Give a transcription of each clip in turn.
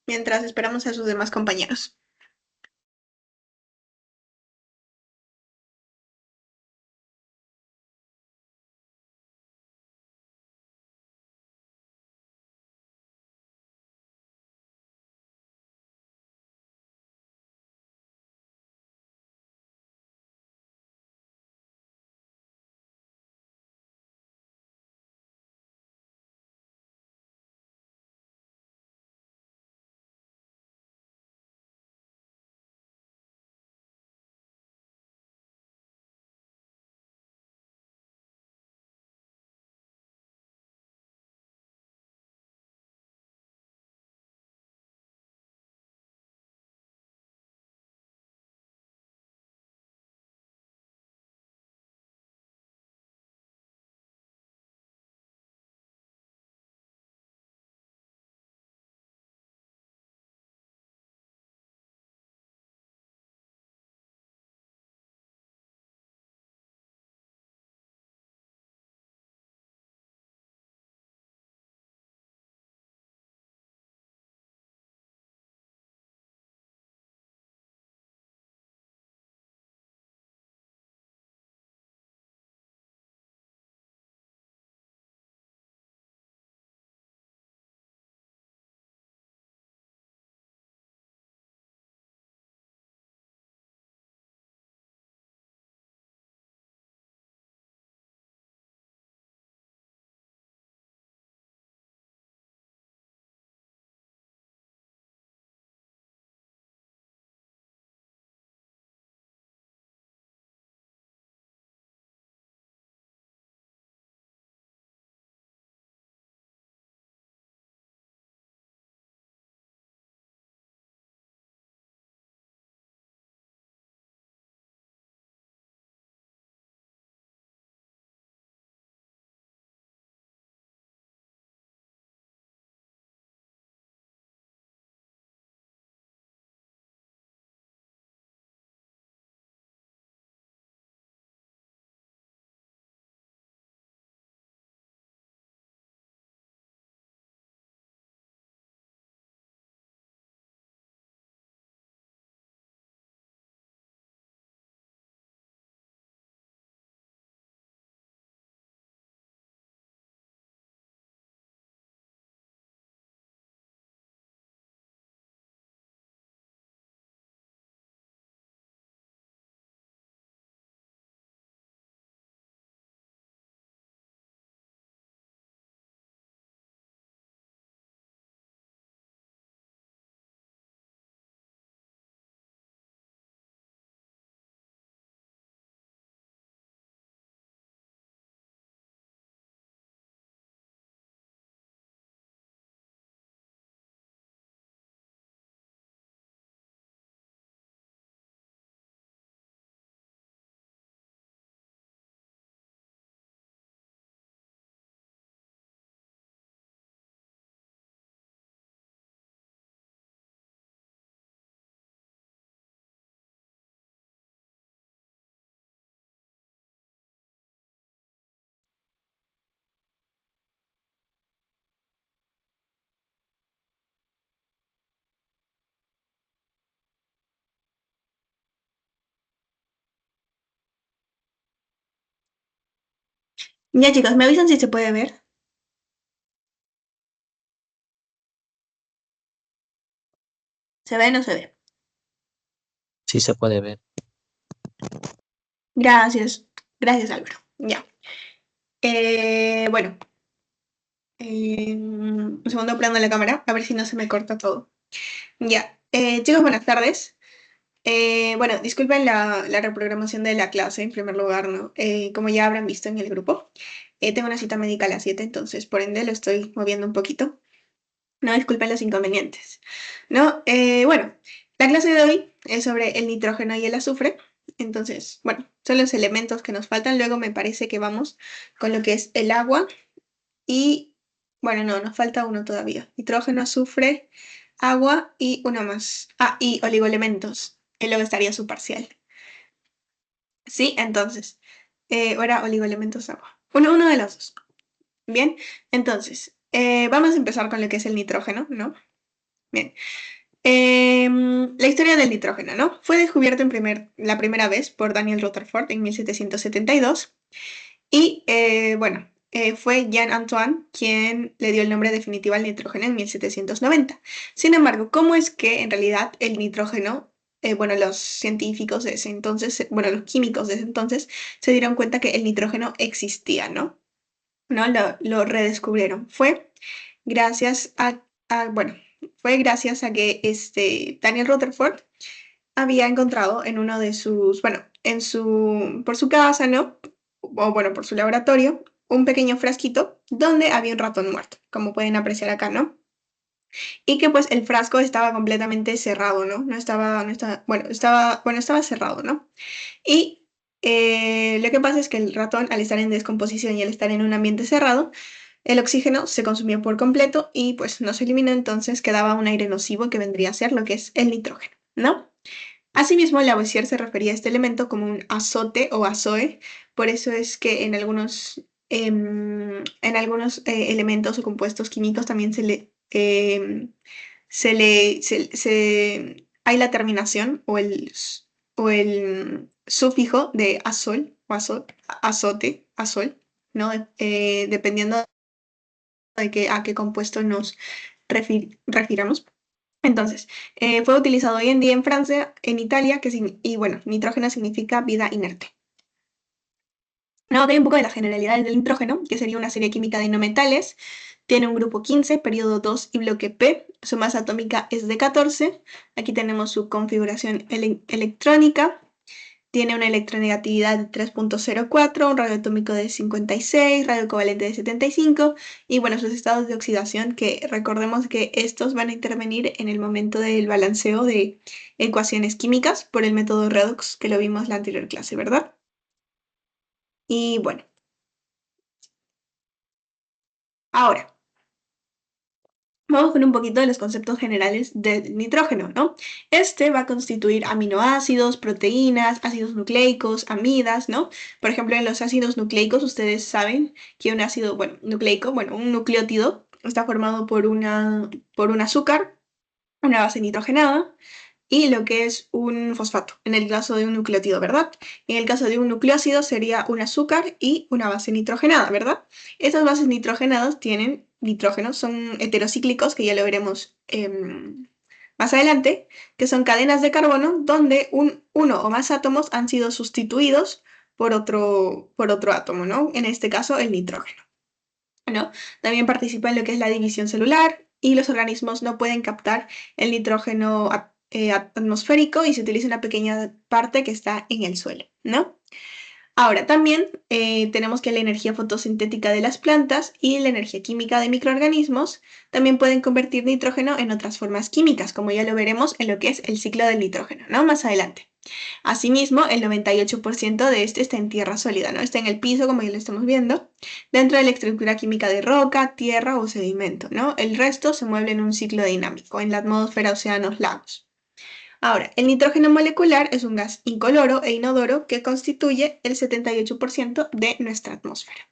mientras esperamos a sus demás compañeros. Ya chicos, me avisan si se puede ver. ¿Se ve o no se ve? Sí se puede ver. Gracias. Gracias, Álvaro. Ya. Bueno, un segundo prendo la cámara, a ver si no se me corta todo. Ya. Chicos, buenas tardes. Bueno, disculpen la reprogramación de la clase, en primer lugar, ¿no? Como ya habrán visto en el grupo, tengo una cita médica a las 7, entonces por ende lo estoy moviendo un poquito. No, disculpen los inconvenientes. No, bueno, la clase de hoy es sobre el nitrógeno y el azufre. Entonces, bueno, son los elementos que nos faltan. Luego me parece que vamos con lo que es el agua y, bueno, no, nos falta uno todavía. Nitrógeno, azufre, agua y uno más. Ah, y oligoelementos. Y luego estaría su parcial. Sí, entonces, ahora oligoelementos, agua. Uno de los dos. Bien, entonces, vamos a empezar con lo que es el nitrógeno, ¿no? Bien. La historia del nitrógeno, ¿no? Fue descubierto la primera vez por Daniel Rutherford en 1772 y, bueno, fue Jean Antoine quien le dio el nombre definitivo al nitrógeno en 1790. Sin embargo, ¿cómo es que en realidad el nitrógeno, bueno, los científicos de ese entonces, bueno, los químicos de ese entonces, se dieron cuenta que el nitrógeno existía, ¿no? ¿No? Lo redescubrieron. Gracias bueno, fue gracias a que Daniel Rutherford había encontrado en uno de sus, bueno, por su casa, ¿no? O bueno, por su laboratorio, un pequeño frasquito donde había un ratón muerto, como pueden apreciar acá, ¿no? Y que pues el frasco estaba completamente cerrado, ¿no? Estaba cerrado, ¿no? Y lo que pasa es que el ratón, al estar en descomposición y al estar en un ambiente cerrado, el oxígeno se consumió por completo y pues no se eliminó, entonces quedaba un aire nocivo que vendría a ser lo que es el nitrógeno, ¿no? Asimismo, Lavoisier se refería a este elemento como un azote o azoe, por eso es que en algunos elementos o compuestos químicos también hay la terminación o el sufijo de azol o azote, azol, ¿no? Dependiendo a qué compuesto nos refiramos. Entonces, fue utilizado hoy en día en Francia, en Italia, y bueno, nitrógeno significa vida inerte. Ahora hablar un poco de las generalidades del nitrógeno, que sería una serie química de no metales. Tiene un grupo 15, periodo 2 y bloque P. Su masa atómica es de 14. Aquí tenemos su configuración electrónica. Tiene una electronegatividad de 3,04, un radio atómico de 56, radio covalente de 75 y bueno, sus estados de oxidación que recordemos que estos van a intervenir en el momento del balanceo de ecuaciones químicas por el método redox que lo vimos en la anterior clase, ¿verdad? Y bueno, ahora vamos con un poquito de los conceptos generales del nitrógeno, ¿no? Este va a constituir aminoácidos, proteínas, ácidos nucleicos, amidas, ¿no? Por ejemplo, en los ácidos nucleicos, ustedes saben que un ácido, bueno, nucleico, bueno, un nucleótido está formado por un azúcar, una base nitrogenada, y lo que es un fosfato, en el caso de un nucleótido, ¿verdad? En el caso de un nucleócido sería un azúcar y una base nitrogenada, ¿verdad? Estas bases nitrogenadas tienen nitrógeno, son heterocíclicos, que ya lo veremos más adelante, que son cadenas de carbono donde uno o más átomos han sido sustituidos por otro átomo, ¿no? En este caso, el nitrógeno, ¿no? También participa en lo que es la división celular y los organismos no pueden captar el nitrógeno atmosférico y se utiliza una pequeña parte que está en el suelo, ¿no? Ahora, también tenemos que la energía fotosintética de las plantas y la energía química de microorganismos también pueden convertir nitrógeno en otras formas químicas, como ya lo veremos en lo que es el ciclo del nitrógeno, ¿no? Más adelante. Asimismo, el 98% de este está en tierra sólida, ¿no? Está en el piso, como ya lo estamos viendo, dentro de la estructura química de roca, tierra o sedimento, ¿no? El resto se mueve en un ciclo dinámico, en la atmósfera, océanos, lagos. Ahora, el nitrógeno molecular es un gas incoloro e inodoro que constituye el 78% de nuestra atmósfera,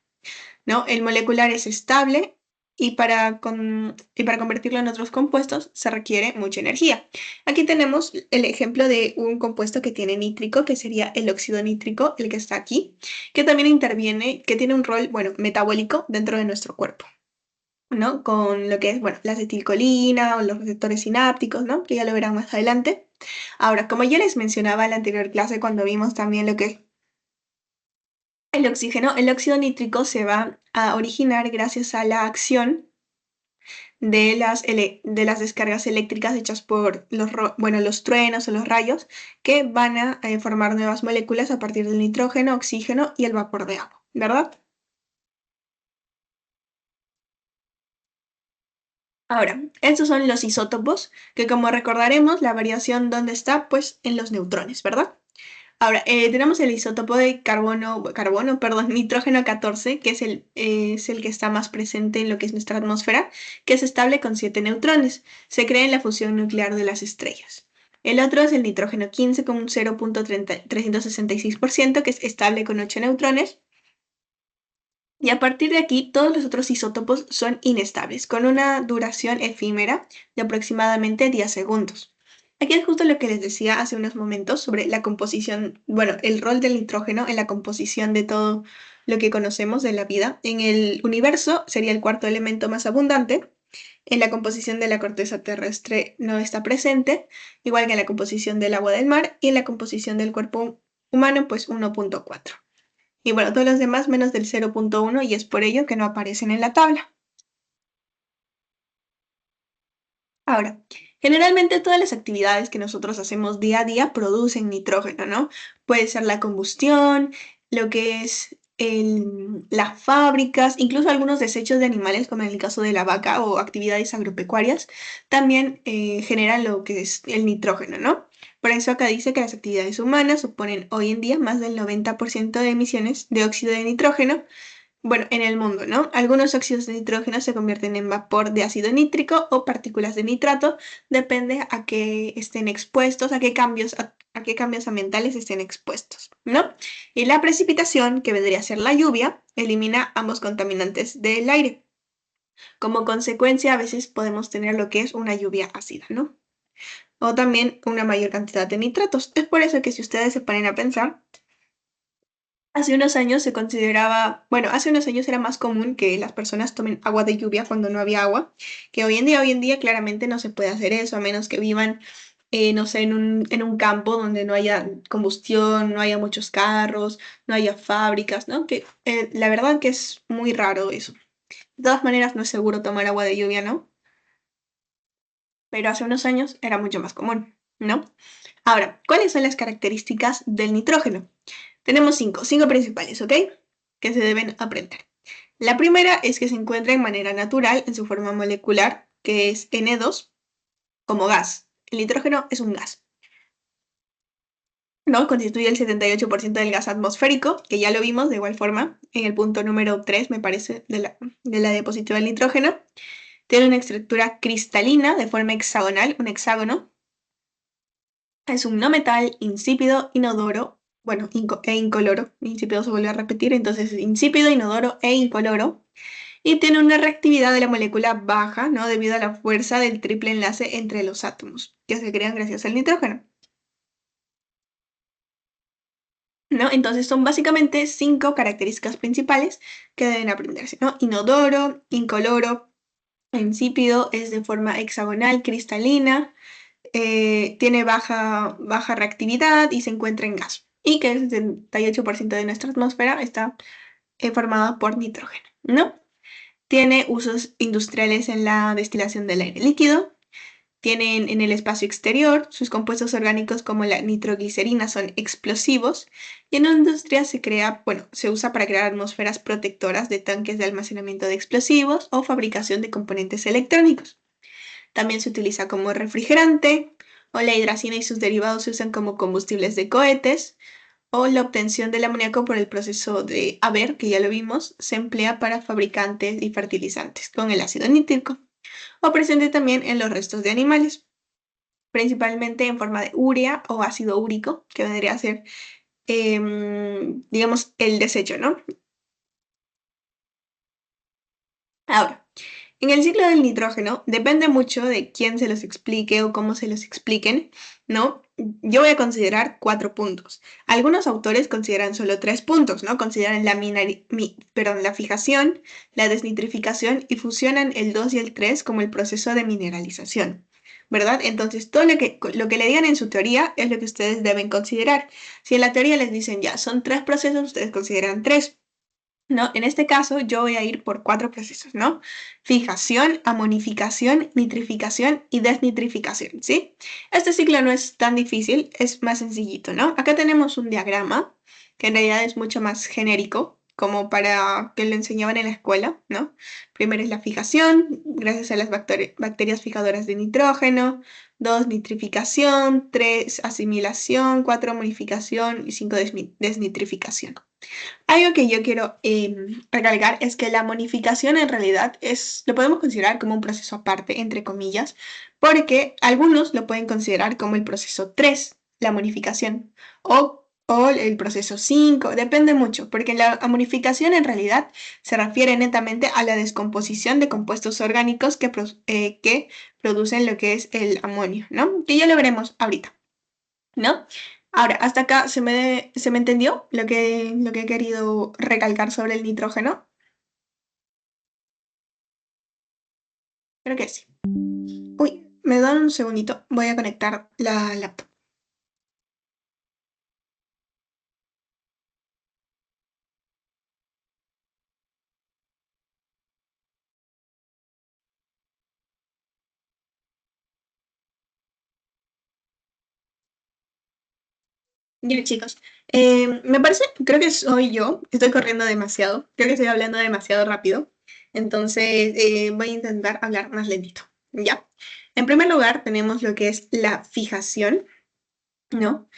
¿no? El molecular es estable y para convertirlo en otros compuestos se requiere mucha energía. Aquí tenemos el ejemplo de un compuesto que tiene nítrico, que sería el óxido nítrico, el que está aquí, que también interviene, que tiene un rol, bueno, metabólico dentro de nuestro cuerpo, ¿no? Con lo que es, bueno, la acetilcolina o los receptores sinápticos, ¿no? Que ya lo verán más adelante. Ahora, como ya les mencionaba en la anterior clase cuando vimos también lo que es el oxígeno, el óxido nítrico se va a originar gracias a la acción de las descargas eléctricas hechas por los truenos o los rayos que van a formar nuevas moléculas a partir del nitrógeno, oxígeno y el vapor de agua, ¿verdad? Ahora, estos son los isótopos, que como recordaremos, la variación ¿dónde está? Pues en los neutrones, ¿verdad? Ahora, tenemos el isótopo de perdón, nitrógeno 14, que es el que está más presente en lo que es nuestra atmósfera, que es estable con 7 neutrones. Se crea en la fusión nuclear de las estrellas. El otro es el nitrógeno 15 con un 0,366%, que es estable con 8 neutrones. Y a partir de aquí, todos los otros isótopos son inestables, con una duración efímera de aproximadamente 10 segundos. Aquí es justo lo que les decía hace unos momentos sobre la composición, bueno, el rol del nitrógeno en la composición de todo lo que conocemos de la vida. En el universo sería el cuarto elemento más abundante. En la composición de la corteza terrestre no está presente, igual que en la composición del agua del mar y en la composición del cuerpo humano, pues 1.4. Y bueno, todos los demás menos del 0.1 y es por ello que no aparecen en la tabla. Ahora, generalmente todas las actividades que nosotros hacemos día a día producen nitrógeno, ¿no? Puede ser la combustión, lo que es las fábricas, incluso algunos desechos de animales, como en el caso de la vaca o actividades agropecuarias, también generan lo que es el nitrógeno, ¿no? Por eso acá dice que las actividades humanas suponen hoy en día más del 90% de emisiones de óxido de nitrógeno. Bueno, en el mundo, ¿no? Algunos óxidos de nitrógeno se convierten en vapor de ácido nítrico o partículas de nitrato, depende a qué estén expuestos, a qué cambios ambientales estén expuestos, ¿no? Y la precipitación, que vendría a ser la lluvia, elimina ambos contaminantes del aire. Como consecuencia, a veces podemos tener lo que es una lluvia ácida, ¿no? O también una mayor cantidad de nitratos. Es por eso que si ustedes se ponen a pensar, hace unos años se consideraba, bueno, hace unos años era más común que las personas tomen agua de lluvia cuando no había agua, que hoy en día claramente no se puede hacer eso, a menos que vivan, no sé, en un campo donde no haya combustión, no haya muchos carros, no haya fábricas, ¿no? Que la verdad que es muy raro eso. De todas maneras, no es seguro tomar agua de lluvia, ¿no? Pero hace unos años era mucho más común, ¿no? Ahora, ¿cuáles son las características del nitrógeno? Tenemos cinco principales, ¿ok? Que se deben aprender. La primera es que se encuentra en manera natural en su forma molecular, que es N2, como gas. El nitrógeno es un gas, ¿no? Constituye el 78% del gas atmosférico, que ya lo vimos de igual forma en el punto número 3, me parece, de la diapositiva del nitrógeno. Tiene una estructura cristalina de forma hexagonal, un hexágono. Es un no metal insípido, inodoro, bueno, e incoloro. Insípido se vuelve a repetir, entonces es insípido, inodoro e incoloro. Y tiene una reactividad de la molécula baja, ¿no? Debido a la fuerza del triple enlace entre los átomos, que se crean gracias al nitrógeno, ¿no? Entonces son básicamente cinco características principales que deben aprenderse, ¿no? Inodoro, incoloro, insípido, es de forma hexagonal, cristalina, tiene baja reactividad y se encuentra en gas. Y que el 78% de nuestra atmósfera está formada por nitrógeno, ¿no? Tiene usos industriales en la destilación del aire líquido. Tienen en el espacio exterior, sus compuestos orgánicos como la nitroglicerina son explosivos y en la industria se crea, bueno, se usa para crear atmósferas protectoras de tanques de almacenamiento de explosivos o fabricación de componentes electrónicos. También se utiliza como refrigerante, o la hidracina y sus derivados se usan como combustibles de cohetes, o la obtención del amoníaco por el proceso de Haber, que ya lo vimos, se emplea para fabricantes y fertilizantes con el ácido nítrico, o presente también en los restos de animales, principalmente en forma de urea o ácido úrico, que vendría a ser, digamos, el desecho, ¿no? Ahora, en el ciclo del nitrógeno depende mucho de quién se los explique o cómo se los expliquen, ¿no? Yo voy a considerar 4 puntos. Algunos autores consideran solo 3 puntos, ¿no? Consideran la fijación, la desnitrificación y fusionan el 2 y el 3 como el proceso de mineralización, ¿verdad? Entonces, todo lo que le digan en su teoría es lo que ustedes deben considerar. Si en la teoría les dicen ya, son 3 procesos, ustedes consideran 3. ¿No? En este caso yo voy a ir por 4 procesos, ¿no? Fijación, amonificación, nitrificación y desnitrificación, ¿sí? Este ciclo no es tan difícil, es más sencillito, ¿no? Acá tenemos un diagrama que en realidad es mucho más genérico, como para que lo enseñaban en la escuela, ¿no? Primero es la fijación, gracias a las bacterias fijadoras de nitrógeno. 2, nitrificación. 3, asimilación. 4, amonificación. Y 5, desnitrificación. Algo que yo quiero recalcar es que la monificación en realidad lo podemos considerar como un proceso aparte, entre comillas, porque algunos lo pueden considerar como el proceso 3, la monificación, o o el proceso 5, depende mucho, porque la amonificación en realidad se refiere netamente a la descomposición de compuestos orgánicos que producen lo que es el amonio, ¿no? Que ya lo veremos ahorita, ¿no? Ahora, hasta acá se me entendió lo que he querido recalcar sobre el nitrógeno. Creo que sí. Uy, me dan un segundito, voy a conectar la laptop. Ya, chicos, me parece, creo que soy yo, estoy corriendo demasiado, creo que estoy hablando demasiado rápido, entonces voy a intentar hablar más lentito, ¿ya? En primer lugar, tenemos lo que es la fijación, ¿no?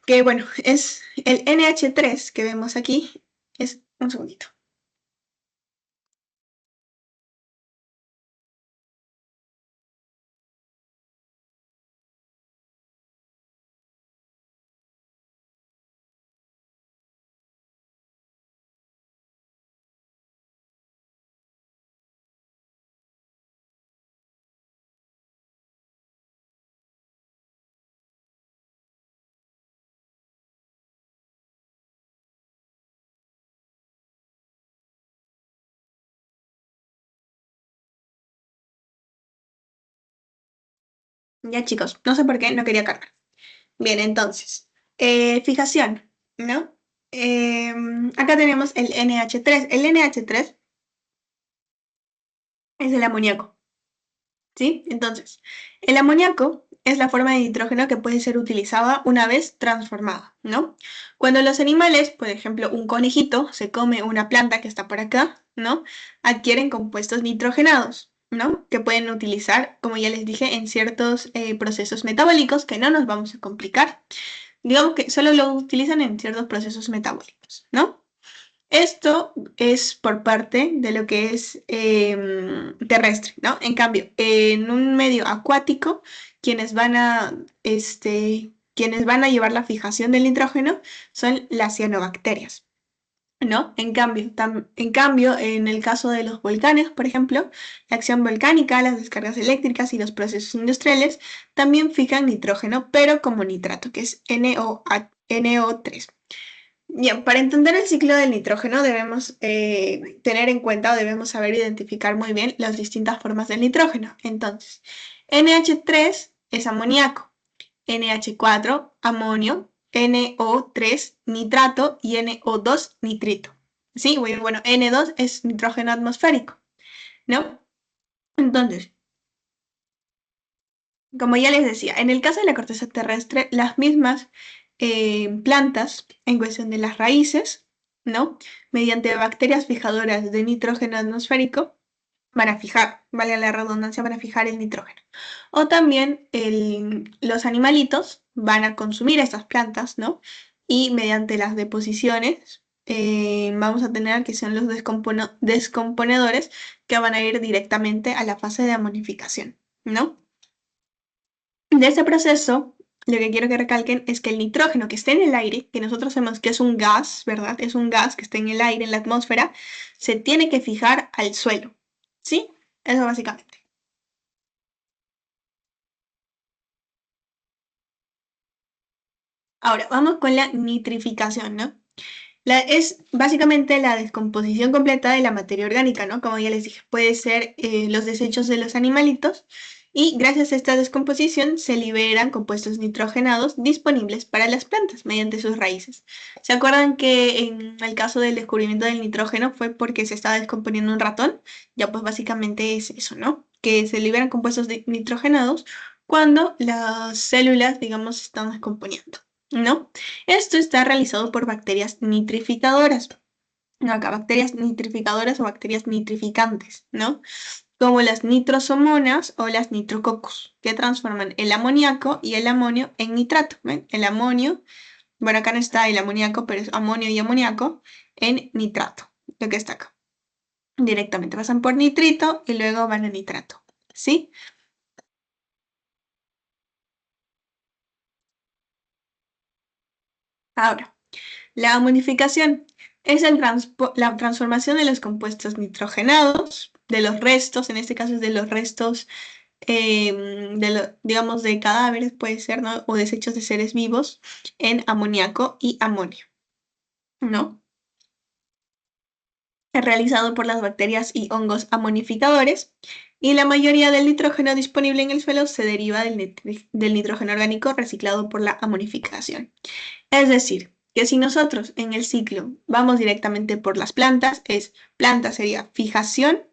Que bueno, es el NH3 que vemos aquí, es un segundito. Ya, chicos, no sé por qué no quería cargar. Bien, entonces, fijación, ¿no? Acá tenemos el NH3. El NH3 es el amoníaco. ¿Sí? Entonces, el amoníaco es la forma de nitrógeno que puede ser utilizada una vez transformada, ¿no? Cuando los animales, por ejemplo, un conejito se come una planta que está por acá, ¿no? Adquieren compuestos nitrogenados, ¿no? Que pueden utilizar, como ya les dije, en ciertos procesos metabólicos que no nos vamos a complicar. Digamos que solo lo utilizan en ciertos procesos metabólicos, ¿no? Esto es por parte de lo que es terrestre, ¿no? En cambio, en un medio acuático, quienes van a llevar la fijación del nitrógeno son las cianobacterias, ¿no? En cambio, en el caso de los volcanes, por ejemplo, la acción volcánica, las descargas eléctricas y los procesos industriales también fijan nitrógeno, pero como nitrato, que es NO3. Bien, para entender el ciclo del nitrógeno debemos tener en cuenta o debemos saber identificar muy bien las distintas formas del nitrógeno. Entonces, NH3 es amoníaco, NH4 amonio, NO3 nitrato y NO2 nitrito. Sí, bueno, N2 es nitrógeno atmosférico, ¿no? Entonces, como ya les decía, en el caso de la corteza terrestre, las mismas plantas, en cuestión de las raíces, ¿no? Mediante bacterias fijadoras de nitrógeno atmosférico, van a fijar, vale la redundancia, van a fijar el nitrógeno. O también los animalitos van a consumir estas plantas, ¿no? Y mediante las deposiciones vamos a tener que son los descomponedores que van a ir directamente a la fase de amonificación, ¿no? De ese proceso, lo que quiero que recalquen es que el nitrógeno que está en el aire, que nosotros sabemos que es un gas, ¿verdad? Es un gas que está en el aire, en la atmósfera, se tiene que fijar al suelo. ¿Sí? Eso básicamente. Ahora, vamos con la nitrificación, ¿no? Es básicamente la descomposición completa de la materia orgánica, ¿no? Como ya les dije, puede ser los desechos de los animalitos y gracias a esta descomposición se liberan compuestos nitrogenados disponibles para las plantas mediante sus raíces. ¿Se acuerdan que en el caso del descubrimiento del nitrógeno fue porque se estaba descomponiendo un ratón? Ya pues básicamente es eso, ¿no? Que se liberan compuestos nitrogenados cuando las células, digamos, se están descomponiendo, ¿no? Esto está realizado por bacterias nitrificadoras. No, acá, bacterias nitrificadoras o bacterias nitrificantes, ¿no? Como las nitrosomonas o las nitrococos, que transforman el amoníaco y el amonio en nitrato. ¿Ven? El amonio, bueno, acá no está el amoníaco, pero es amonio y amoníaco en nitrato, lo que está acá. Directamente pasan por nitrito y luego van a nitrato, ¿sí? Ahora, la amonificación es la transformación de los compuestos nitrogenados, de los restos, en este caso es de los restos, digamos, de cadáveres, puede ser, ¿no? O desechos de seres vivos, en amoníaco y amonio, ¿no? Es realizado por las bacterias y hongos amonificadores, y la mayoría del nitrógeno disponible en el suelo se deriva del nitrógeno orgánico reciclado por la amonificación. Es decir, que si nosotros en el ciclo vamos directamente por las plantas, planta sería fijación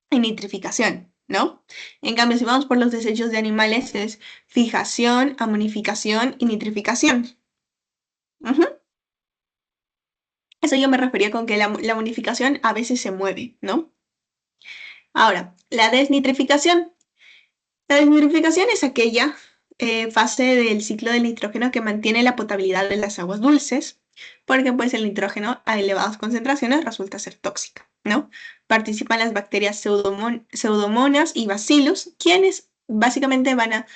y nitrificación, ¿no? En cambio, si vamos por los desechos de animales, es fijación, amonificación y nitrificación. Ujú. Eso yo me refería con que la amonificación a veces se mueve, ¿no? Ahora, la desnitrificación. La desnitrificación es aquella fase del ciclo del nitrógeno que mantiene la potabilidad de las aguas dulces, porque pues el nitrógeno a elevadas concentraciones resulta ser tóxica, ¿no? Participan las bacterias pseudomonas y bacillus, quienes básicamente van a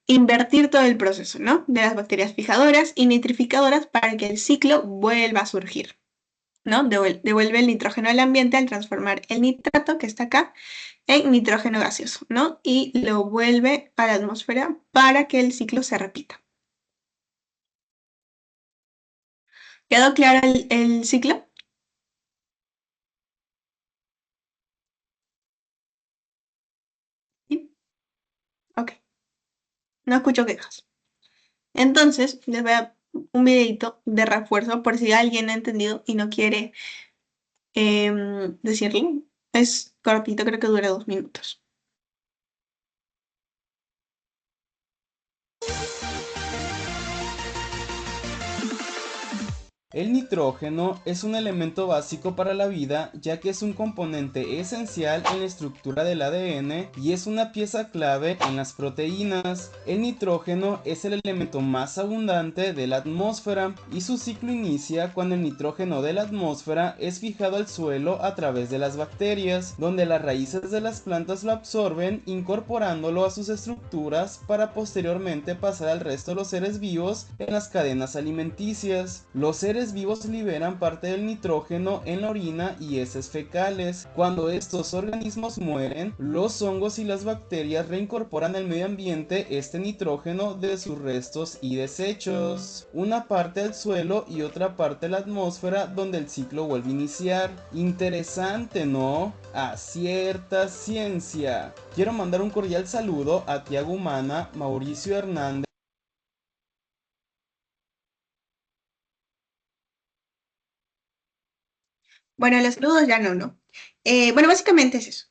invertir todo el proceso, ¿no? De las bacterias fijadoras y nitrificadoras para que el ciclo vuelva a surgir, ¿no? Devuelve el nitrógeno al ambiente al transformar el nitrato que está acá en nitrógeno gaseoso, ¿no? Y lo vuelve a la atmósfera para que el ciclo se repita. ¿Quedó claro el ciclo? ¿Sí? Ok, no escucho quejas. Entonces, les voy a un videito de refuerzo por si alguien no ha entendido y no quiere decirlo. Es cortito, creo que dura 2 minutos. El nitrógeno es un elemento básico para la vida, ya que es un componente esencial en la estructura del ADN y es una pieza clave en las proteínas. El nitrógeno es el elemento más abundante de la atmósfera y su ciclo inicia cuando el nitrógeno de la atmósfera es fijado al suelo a través de las bacterias, donde las raíces de las plantas lo absorben, incorporándolo a sus estructuras para posteriormente pasar al resto de los seres vivos en las cadenas alimenticias. Los seres vivos liberan parte del nitrógeno en la orina y heces fecales. Cuando estos organismos mueren, los hongos y las bacterias reincorporan al medio ambiente este nitrógeno de sus restos y desechos. Una parte al suelo y otra parte a la atmósfera, donde el ciclo vuelve a iniciar. Interesante, ¿no? A cierta ciencia. Quiero mandar un cordial saludo a Tiago Humana, Mauricio Hernández. Bueno, los saludos ya no, ¿no? Bueno, básicamente es eso.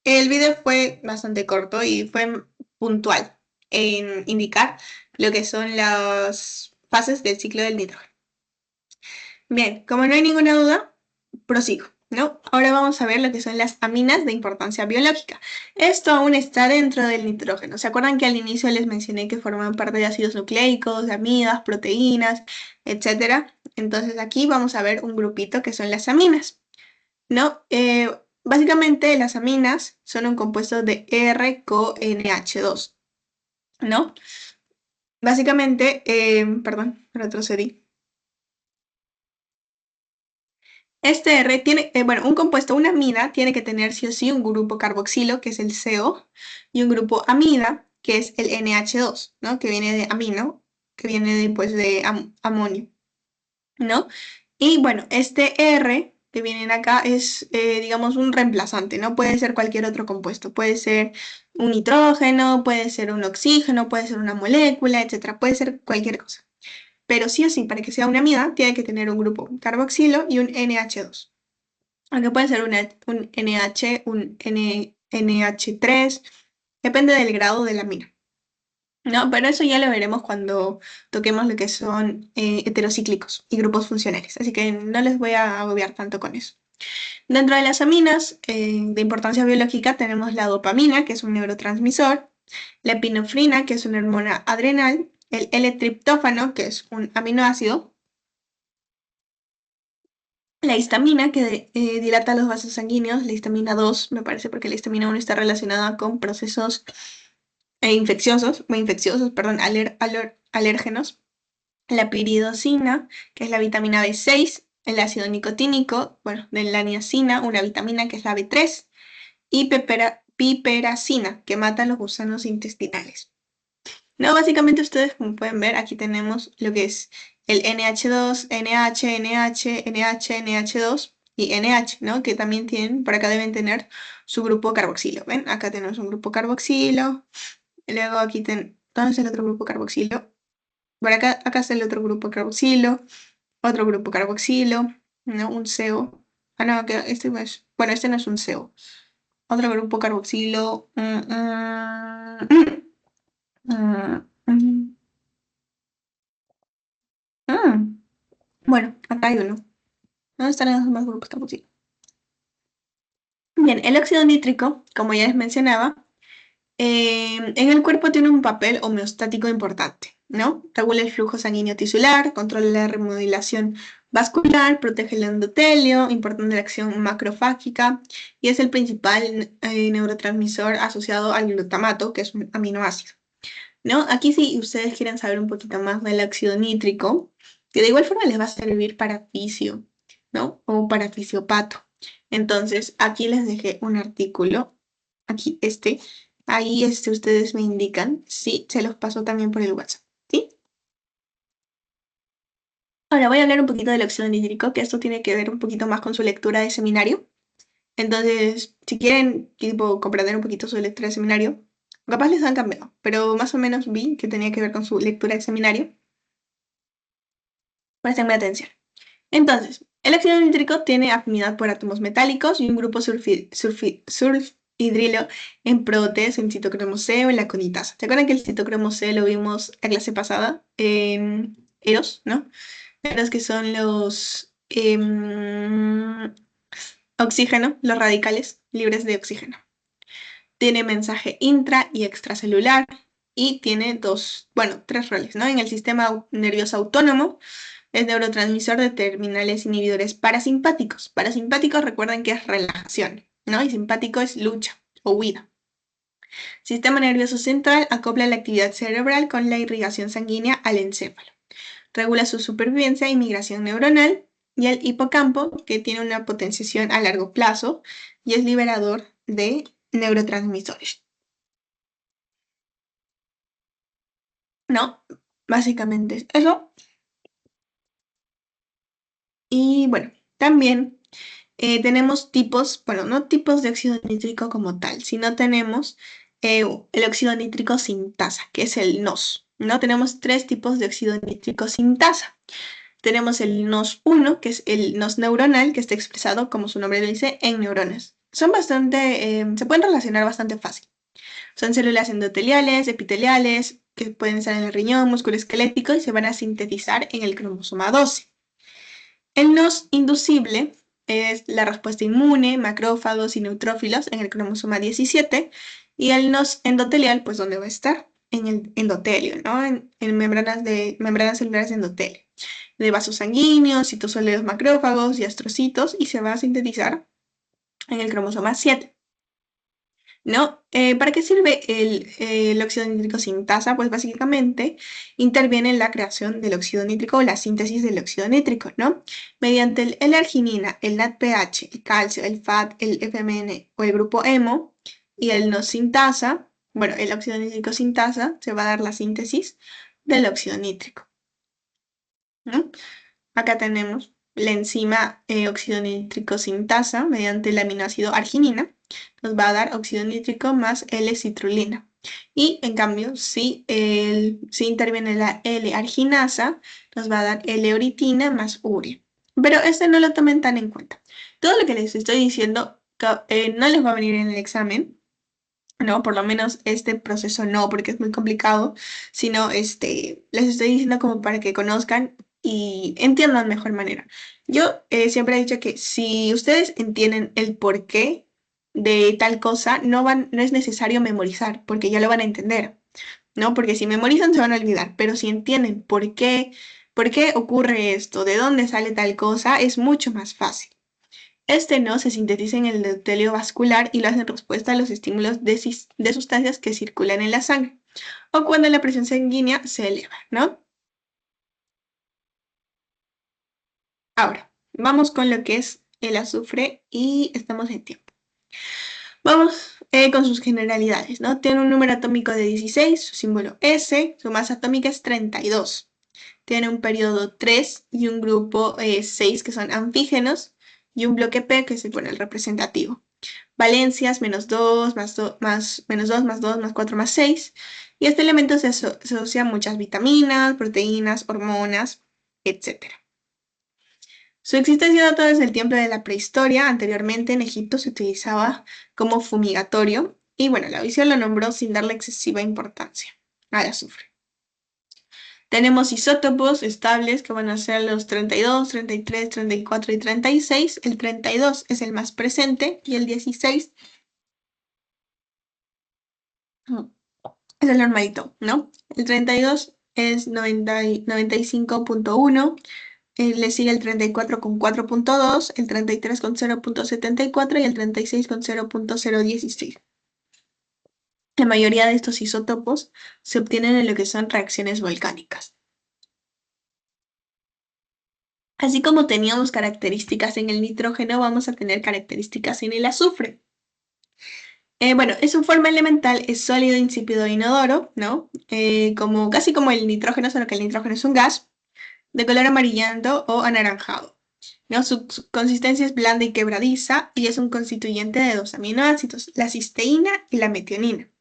El video fue bastante corto y fue puntual en indicar lo que son las fases del ciclo del nitrógeno. Bien, como no hay ninguna duda, prosigo, ¿no? Ahora vamos a ver lo que son las aminas de importancia biológica. Esto aún está dentro del nitrógeno. ¿Se acuerdan que al inicio les mencioné que forman parte de ácidos nucleicos, de amidas, proteínas, etcétera? Entonces aquí vamos a ver un grupito que son las aminas, ¿no? Básicamente las aminas son un compuesto de R-CoNH2, ¿no? Básicamente, perdón, retrocedí. Este R tiene, bueno, un compuesto, una amida, tiene que tener sí o sí un grupo carboxilo, que es el CO, y un grupo amida, que es el NH2, ¿no? Que viene de amino, que viene de, pues, de amonio, ¿no? Y bueno, este R que viene acá es, digamos, un reemplazante, ¿no? Puede ser cualquier otro compuesto, puede ser un nitrógeno, puede ser un oxígeno, puede ser una molécula, etcétera, puede ser cualquier cosa. Pero sí o sí, para que sea una amida, tiene que tener un grupo carboxilo y un NH2. Aunque puede ser un NH, un NH3, depende del grado de la amina. No, pero eso ya lo veremos cuando toquemos lo que son heterocíclicos y grupos funcionales, así que no les voy a agobiar tanto con eso. Dentro de las aminas de importancia biológica tenemos la dopamina, que es un neurotransmisor, la epinefrina, que es una hormona adrenal, el L-triptófano, que es un aminoácido, la histamina, que dilata los vasos sanguíneos, la histamina 2, me parece, porque la histamina 1 está relacionada con procesos infecciosos, perdón, alérgenos. la piridosina, que es la vitamina B6, el ácido nicotínico, bueno, de la niacina, una vitamina que es la B3, y piperacina, que mata los gusanos intestinales. No, básicamente ustedes, como pueden ver, aquí tenemos lo que es el NH2, NH, NH, NH, NH2 y NH, ¿no? Que también tienen, por acá deben tener su grupo carboxilo. ¿Ven? Acá tenemos un grupo carboxilo. Y luego aquí ¿dónde está el otro grupo carboxilo? Por acá está el otro grupo carboxilo, otro grupo carboxilo, ¿no? Un CO. Ah, no, que este no es, bueno, este no es un CO. Otro grupo carboxilo. Mm. Bueno, acá hay uno. ¿Dónde están los demás grupos carboxilo? Bien, el óxido nítrico, como ya les mencionaba, en el cuerpo tiene un papel homeostático importante, ¿no? Regula el flujo sanguíneo tisular, controla la remodelación vascular, protege el endotelio, importante la acción macrofágica y es el principal neurotransmisor asociado al glutamato, que es un aminoácido, ¿no? Aquí si ustedes quieren saber un poquito más del óxido nítrico, que de igual forma les va a servir para fisio, ¿no? O para fisiopato. Entonces, aquí les dejé un artículo, aquí ahí ustedes me indican si se los paso también por el WhatsApp, ¿sí? Ahora voy a hablar un poquito del óxido nítrico, que esto tiene que ver un poquito más con su lectura de seminario. Entonces, si quieren, tipo, comprender un poquito su lectura de seminario, capaz les han cambiado, pero más o menos vi que tenía que ver con su lectura de seminario. Prestenme atención. Entonces, el óxido nítrico tiene afinidad por átomos metálicos y un grupo sulfhidrilo en proteas en citocromo C o en la conitasa. ¿Se acuerdan que el citocromo C lo vimos la clase pasada en Eros, ¿no? Eros que son los oxígeno, los radicales libres de oxígeno. Tiene mensaje intra y extracelular y tiene tres roles, ¿no? En el sistema nervioso autónomo es neurotransmisor de terminales inhibidores parasimpáticos. Parasimpáticos recuerden que es relajación, ¿no? Y simpático es lucha o huida. Sistema nervioso central acopla la actividad cerebral con la irrigación sanguínea al encéfalo. Regula su supervivencia y migración neuronal. Y el hipocampo, que tiene una potenciación a largo plazo y es liberador de neurotransmisores. ¿No? Básicamente es eso. Y bueno, también tenemos tipos, bueno, no tipos de óxido nítrico como tal, sino tenemos el óxido nítrico sin tasa, que es el NOS. ¿No? Tenemos tres tipos de óxido nítrico sin tasa. Tenemos el NOS1, que es el NOS neuronal, que está expresado, como su nombre lo dice, en neuronas. Son se pueden relacionar bastante fácil. Son células endoteliales, epiteliales, que pueden estar en el riñón, músculo esquelético y se van a sintetizar en el cromosoma 12. El NOS inducible es la respuesta inmune, macrófagos y neutrófilos en el cromosoma 17 y el NOS endotelial, pues ¿dónde va a estar? En el endotelio, ¿no? En membranas celulares de endotelio, de vasos sanguíneos, citosólidos macrófagos y astrocitos y se va a sintetizar en el cromosoma 7. ¿No? ¿Para qué sirve el óxido nítrico sin tasa? Pues básicamente interviene en la creación del óxido nítrico o la síntesis del óxido nítrico, ¿no? Mediante el L-arginina, el NADPH, el calcio, el FAT, el FMN o el grupo hemo y el no sin tasa, bueno, el óxido nítrico sin tasa, se va a dar la síntesis del óxido nítrico, ¿no? Acá tenemos la enzima óxido nítrico sin tasa mediante el aminoácido arginina. Nos va a dar óxido nítrico más L-citrulina. Y en cambio, si interviene la L-arginasa, nos va a dar L-euritina más urea. Pero este no lo tomen tan en cuenta. Todo lo que les estoy diciendo no les va a venir en el examen. No, por lo menos este proceso no, porque es muy complicado, sino les estoy diciendo como para que conozcan y entiendan de mejor manera. Yo siempre he dicho que si ustedes entienden el porqué de tal cosa, no es necesario memorizar, porque ya lo van a entender, ¿no? Porque si memorizan se van a olvidar, pero si entienden por qué ocurre esto, de dónde sale tal cosa, es mucho más fácil. Este no se sintetiza en el endotelio vascular y lo hace en respuesta a los estímulos de sustancias que circulan en la sangre o cuando la presión sanguínea se eleva, ¿no? Ahora, vamos con lo que es el azufre y estamos en tiempo. Vamos con sus generalidades, ¿no? Tiene un número atómico de 16, su símbolo S, su masa atómica es 32. Tiene un periodo 3 y un grupo 6 que son anfígenos y un bloque P que es el representativo. Valencias, -2, menos 2, más 2, más 4, más 6. Y este elemento se asocia a muchas vitaminas, proteínas, hormonas, etc. Su existencia data desde el tiempo de la prehistoria. Anteriormente en Egipto se utilizaba como fumigatorio y bueno, la visión lo nombró sin darle excesiva importancia al azufre. Tenemos isótopos estables que van a ser los 32, 33, 34 y 36. El 32 es el más presente y el 16 es el normalito, ¿no? El 32 es 95.1. Le sigue el 34 con 4.2, el 33 con 0.74 y el 36 con 0.016. La mayoría de estos isótopos se obtienen en lo que son reacciones volcánicas. Así como teníamos características en el nitrógeno, vamos a tener características en el azufre. Bueno, es su forma elemental, es sólido, insípido e inodoro, ¿no? Casi como el nitrógeno, solo que el nitrógeno es un gas, de color amarillento o anaranjado, ¿no? Su consistencia es blanda y quebradiza y es un constituyente de 2 aminoácidos, la cisteína y la metionina.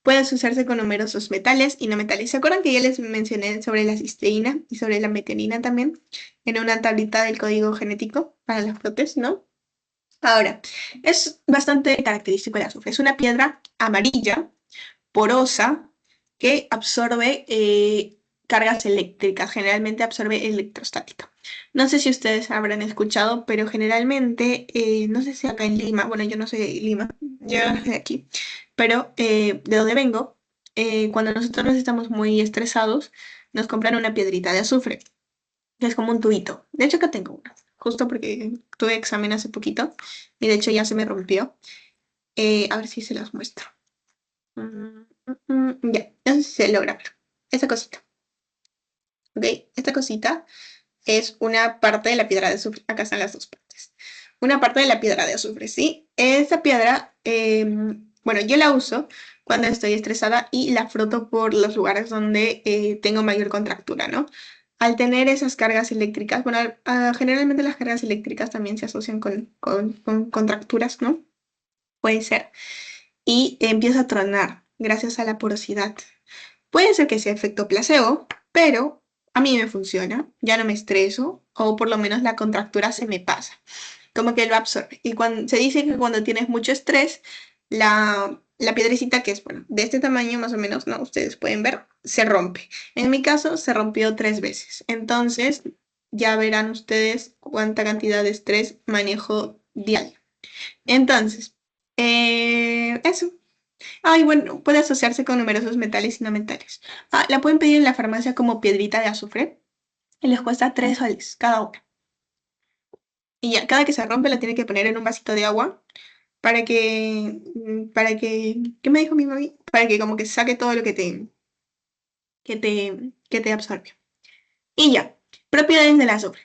Puede asociarse con numerosos metales y no metales. ¿Se acuerdan que ya les mencioné sobre la cisteína y sobre la metionina también en una tablita del código genético para las protes, ¿no? Ahora, es bastante característico el azufre. Es una piedra amarilla, porosa, que absorbe cargas eléctricas, generalmente absorbe electrostática. No sé si ustedes habrán escuchado, pero generalmente, no sé si acá en Lima, bueno, yo no soy de Lima, yo soy de aquí, pero de donde vengo, cuando nosotros estamos muy estresados, nos compran una piedrita de azufre, que es como un tubito. De hecho, acá tengo una, justo porque tuve examen hace poquito y de hecho ya se me rompió. A ver si se las muestro. Ya, no sé si se logra ver. Esta cosita. ¿Ok? Esta cosita es una parte de la piedra de azufre. Acá están las dos partes. Una parte de la piedra de azufre, ¿sí? Esta piedra, bueno, yo la uso cuando estoy estresada y la froto por los lugares donde tengo mayor contractura, ¿no? Al tener esas cargas eléctricas, bueno, generalmente las cargas eléctricas también se asocian con contracturas, ¿no? Puede ser. Y empieza a tronar gracias a la porosidad. Puede ser que sea efecto placebo, pero a mí me funciona, ya no me estreso, o por lo menos la contractura se me pasa, como que lo absorbe. Y cuando, se dice que cuando tienes mucho estrés, la piedrecita, que es bueno, de este tamaño más o menos, ¿no? Ustedes pueden ver, se rompe. En mi caso, se rompió 3 veces. Entonces, ya verán ustedes cuánta cantidad de estrés manejo diario. Entonces, eso. Ay, bueno, puede asociarse con numerosos metales y no metales. La pueden pedir en la farmacia como piedrita de azufre y les cuesta 3 soles cada una. Y ya, cada que se rompe la tiene que poner en un vasito de agua ¿qué me dijo mi mami? Para que como que saque todo lo que te absorbe. Y ya, propiedades del azufre.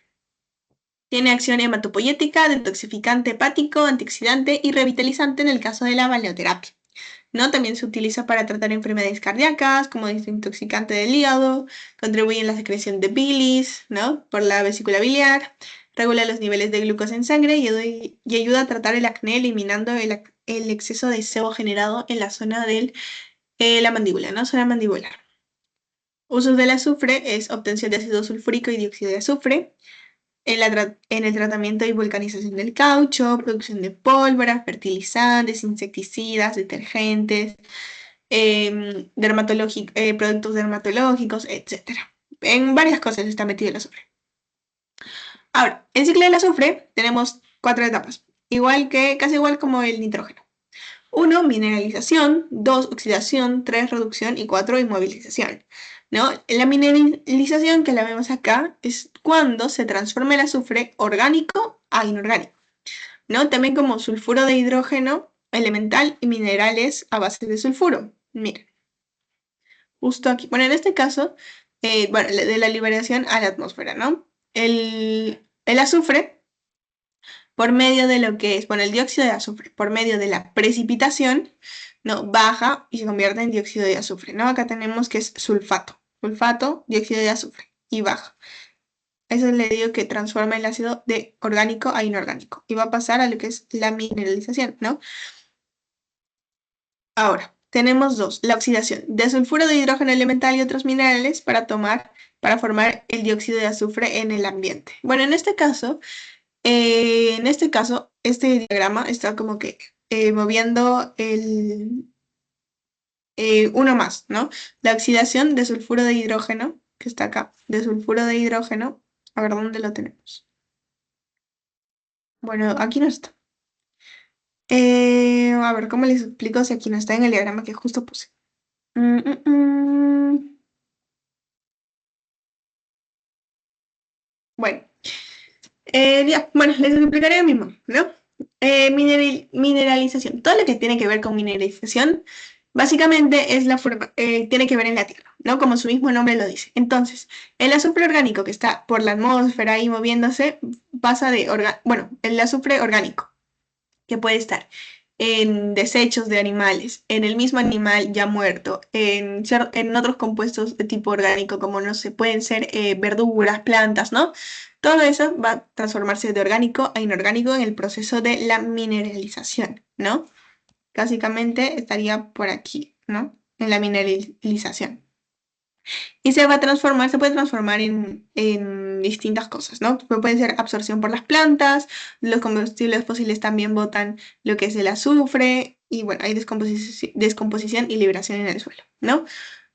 Tiene acción hematopoyética, detoxificante hepático, antioxidante y revitalizante en el caso de la balneoterapia, ¿no? También se utiliza para tratar enfermedades cardíacas, como desintoxicante del hígado, contribuye en la secreción de bilis, ¿no? Por la vesícula biliar, regula los niveles de glucosa en sangre y ayuda a tratar el acné eliminando el exceso de sebo generado en la zona de la mandíbula, ¿no? Zona mandibular. Usos del azufre es obtención de ácido sulfúrico y dióxido de azufre, en el tratamiento y vulcanización del caucho, producción de pólvora, fertilizantes, insecticidas, detergentes, productos dermatológicos, etc. En varias cosas está metido el azufre. Ahora, en el ciclo del azufre tenemos 4 etapas, casi igual como el nitrógeno. 1, mineralización, 2, oxidación, 3, reducción y 4, inmovilización, ¿no? La mineralización que la vemos acá es cuando se transforma el azufre orgánico a inorgánico, ¿no? También como sulfuro de hidrógeno elemental y minerales a base de sulfuro. Miren, justo aquí. Bueno, en este caso, de la liberación a la atmósfera, ¿no? El el azufre, por medio de lo que es, bueno, el dióxido de azufre, por medio de la precipitación, ¿no? Baja y se convierte en dióxido de azufre, ¿no? Acá tenemos que es sulfato, dióxido de azufre, y baja. Eso le digo que transforma el ácido de orgánico a inorgánico, y va a pasar a lo que es la mineralización, ¿no? Ahora, tenemos dos, la oxidación de sulfuro de hidrógeno elemental y otros minerales para formar el dióxido de azufre en el ambiente. Bueno, este diagrama está como que moviendo uno más, ¿no? La oxidación de sulfuro de hidrógeno, que está acá, de sulfuro de hidrógeno, a ver dónde lo tenemos. Bueno, aquí no está. A ver, ¿cómo les explico si aquí no está en el diagrama que justo puse? Mm, mm, mm. Bueno, bueno, les explicaré lo mismo, ¿no? Mineralización. Todo lo que tiene que ver con mineralización, básicamente es la forma, tiene que ver en la Tierra, ¿no? Como su mismo nombre lo dice. Entonces, el azufre orgánico que está por la atmósfera ahí moviéndose, pasa bueno, el azufre orgánico, que puede estar en desechos de animales, en el mismo animal ya muerto, en otros compuestos de tipo orgánico, como no sé, pueden ser verduras, plantas, ¿no? Todo eso va a transformarse de orgánico a inorgánico en el proceso de la mineralización, ¿no? Básicamente estaría por aquí, ¿no? En la mineralización. Y se puede transformar en distintas cosas, ¿no? Puede ser absorción por las plantas, los combustibles fósiles también botan lo que es el azufre, y bueno, hay descomposición y liberación en el suelo, ¿no?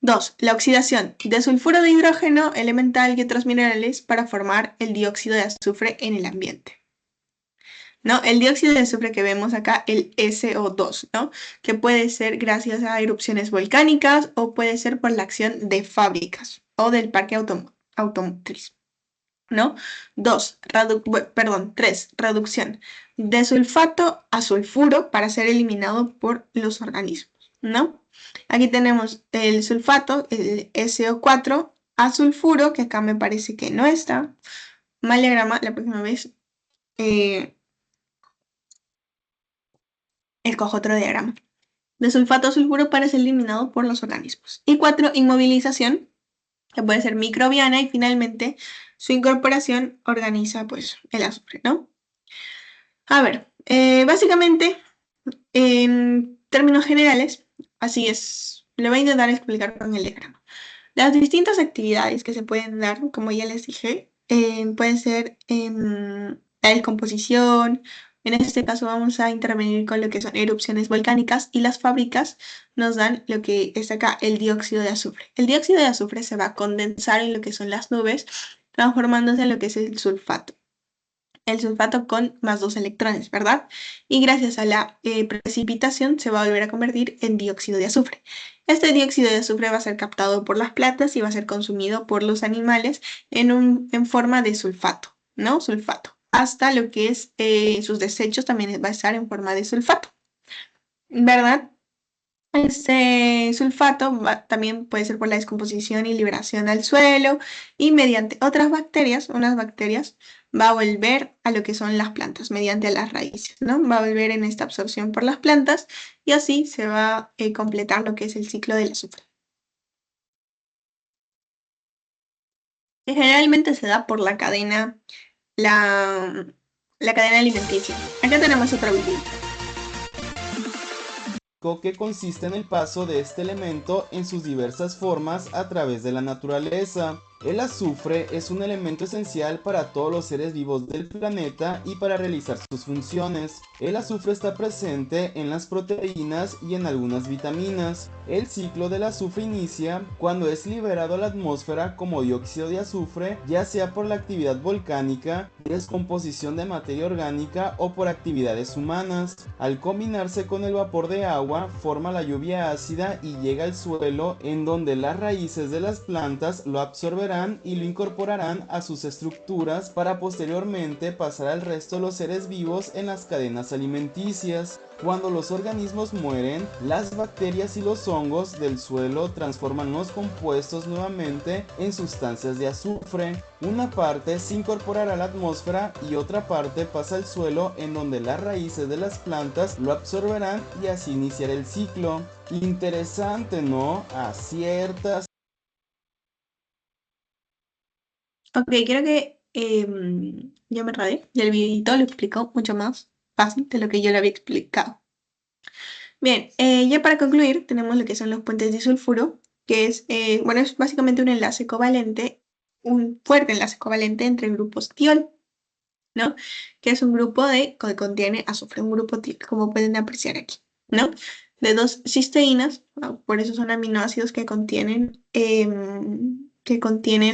Dos, la oxidación de sulfuro de hidrógeno elemental y otros minerales para formar el dióxido de azufre en el ambiente. ¿No? El dióxido de azufre que vemos acá, el SO2, ¿no? Que puede ser gracias a erupciones volcánicas o puede ser por la acción de fábricas o del parque automotriz, ¿no? Tres, reducción de sulfato a sulfuro para ser eliminado por los organismos, ¿no? Aquí tenemos el sulfato, el SO4, a sulfuro, que acá me parece que no está. Mal diagrama, la próxima vez escojo otro diagrama. De sulfato a sulfuro para ser eliminado por los organismos. Y cuatro, inmovilización, que puede ser microbiana, y finalmente su incorporación organiza pues el azufre, ¿no? A ver, básicamente, en términos generales, así es, le voy a intentar explicar con el diagrama. Las distintas actividades que se pueden dar, como ya les dije, pueden ser la descomposición. En este caso vamos a intervenir con lo que son erupciones volcánicas, y las fábricas nos dan lo que es acá el dióxido de azufre. El dióxido de azufre se va a condensar en lo que son las nubes, transformándose en lo que es el sulfato. El sulfato con más 2 electrones, ¿verdad? Y gracias a la precipitación se va a volver a convertir en dióxido de azufre. Este dióxido de azufre va a ser captado por las plantas y va a ser consumido por los animales en forma de sulfato, ¿no? Sulfato. Hasta lo que es sus desechos también va a estar en forma de sulfato, ¿verdad? Este sulfato también puede ser por la descomposición y liberación al suelo, y mediante otras bacterias, unas bacterias, va a volver a lo que son las plantas mediante las raíces, ¿no? Va a volver en esta absorción por las plantas, y así se va a completar lo que es el ciclo del azufre. Que generalmente se da por la cadena alimenticia. Acá tenemos otro video. Que consiste en el paso de este elemento en sus diversas formas a través de la naturaleza. El azufre es un elemento esencial para todos los seres vivos del planeta y para realizar sus funciones. El azufre está presente en las proteínas y en algunas vitaminas. El ciclo del azufre inicia cuando es liberado a la atmósfera como dióxido de azufre, ya sea por la actividad volcánica, descomposición de materia orgánica o por actividades humanas. Al combinarse con el vapor de agua, forma la lluvia ácida y llega al suelo, en donde las raíces de las plantas lo absorberán y lo incorporarán a sus estructuras para posteriormente pasar al resto de los seres vivos en las cadenas alimenticias. Cuando los organismos mueren, las bacterias y los hongos del suelo transforman los compuestos nuevamente en sustancias de azufre. Una parte se incorporará a la atmósfera y otra parte pasa al suelo, en donde las raíces de las plantas lo absorberán y así iniciar el ciclo. Interesante, ¿no? Aciertas. Ok, creo que yo me enredé y el videito lo explicó mucho más fácil de lo que yo le había explicado. Bien, ya para concluir, tenemos lo que son los puentes disulfuro, que es, bueno, es básicamente un enlace covalente, un fuerte enlace covalente entre grupos tiol, ¿no? Que es un grupo que contiene azufre, un grupo tiol, como pueden apreciar aquí, ¿no? De dos cisteínas, ¿no? Por eso son aminoácidos que contienen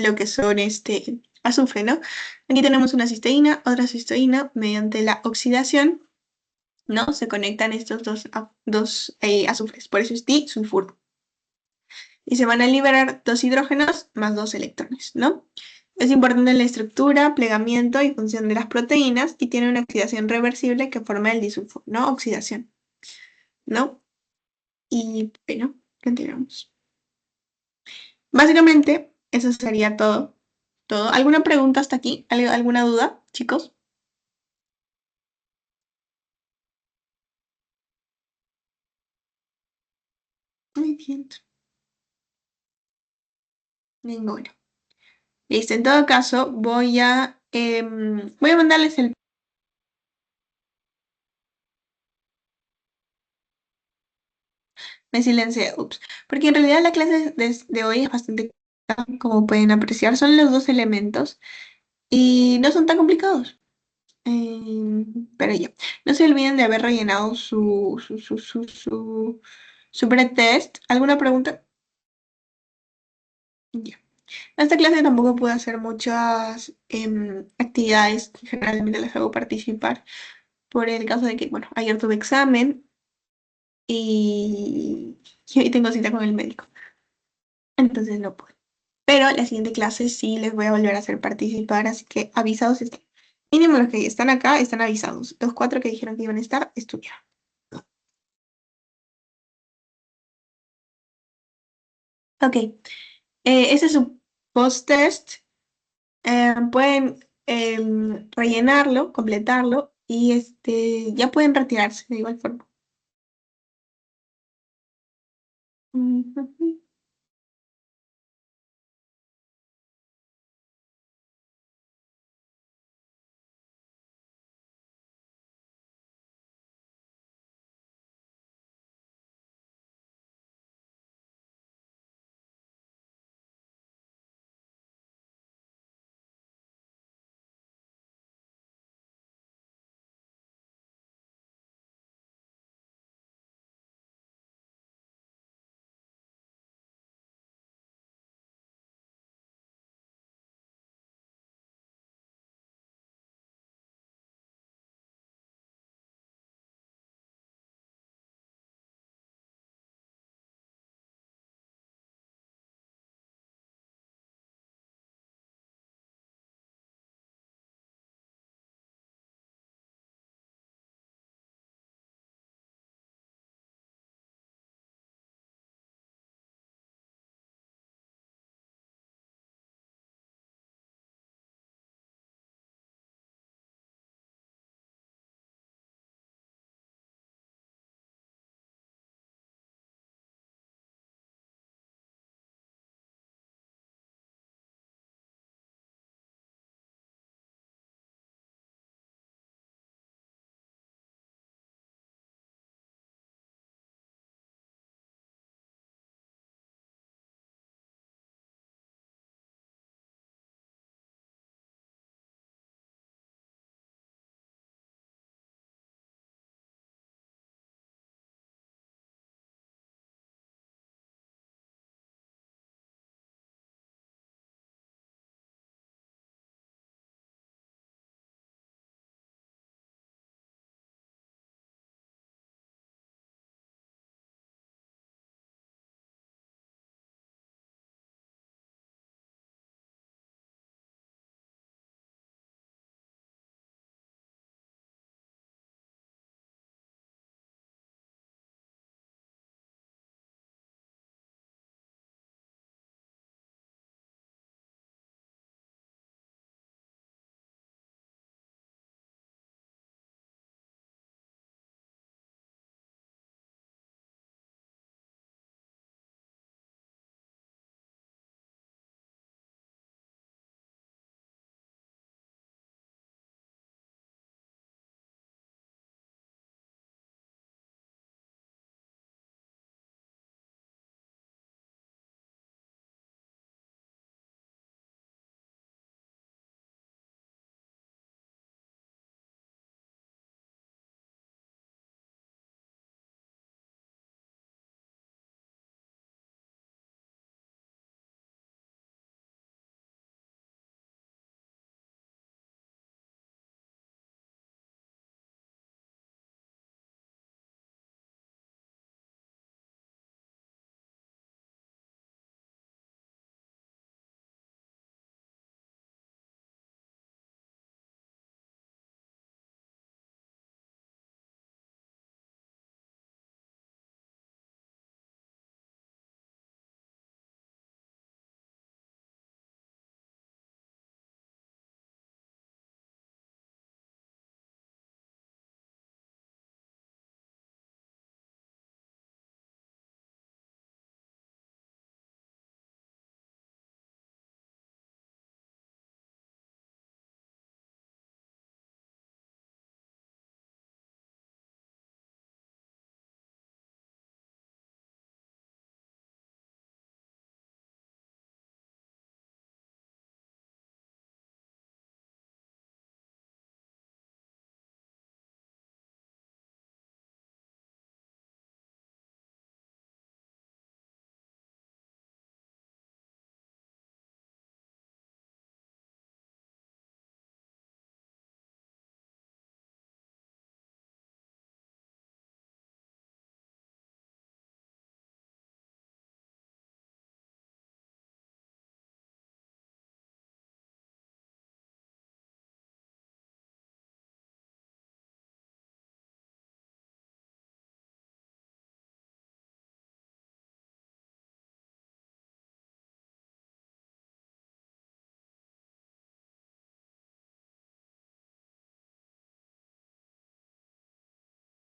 lo que son este azufre, ¿no? Aquí tenemos una cisteína, otra cisteína, mediante la oxidación, ¿no? Se conectan estos dos azufres, por eso es disulfuro. Y se van a liberar dos hidrógenos más dos electrones, ¿no? Es importante en la estructura, plegamiento y función de las proteínas y tiene una oxidación reversible que forma el disulfuro, ¿no? Oxidación, ¿no? Y bueno, continuamos. Básicamente, eso sería todo. Todo. ¿Alguna pregunta hasta aquí? ¿Alguna duda, chicos? Muy bien. Ninguno. Listo, en todo caso, voy a mandarles el... Me silencié, ups. Porque en realidad la clase de hoy es bastante corta, como pueden apreciar. Son los dos elementos y no son tan complicados. Pero ya, no se olviden de haber rellenado su pretest. ¿Alguna pregunta? Ya. En esta clase tampoco pude hacer muchas actividades, generalmente las hago participar por el caso de que, bueno, ayer tuve examen y hoy tengo cita con el médico, entonces no puedo. Pero la siguiente clase sí les voy a volver a hacer participar, así que avisados estén. Mínimo los que están acá están avisados. Los cuatro que dijeron que iban a estar, estuvieron. Ok, ese es su post-test. Pueden rellenarlo, completarlo y ya pueden retirarse de igual forma. Ujú.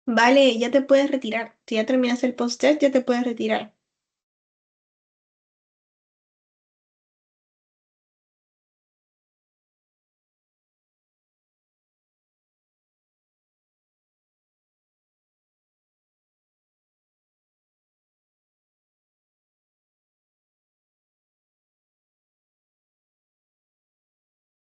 Vale, ya te puedes retirar. Si ya terminaste el post-test, ya te puedes retirar.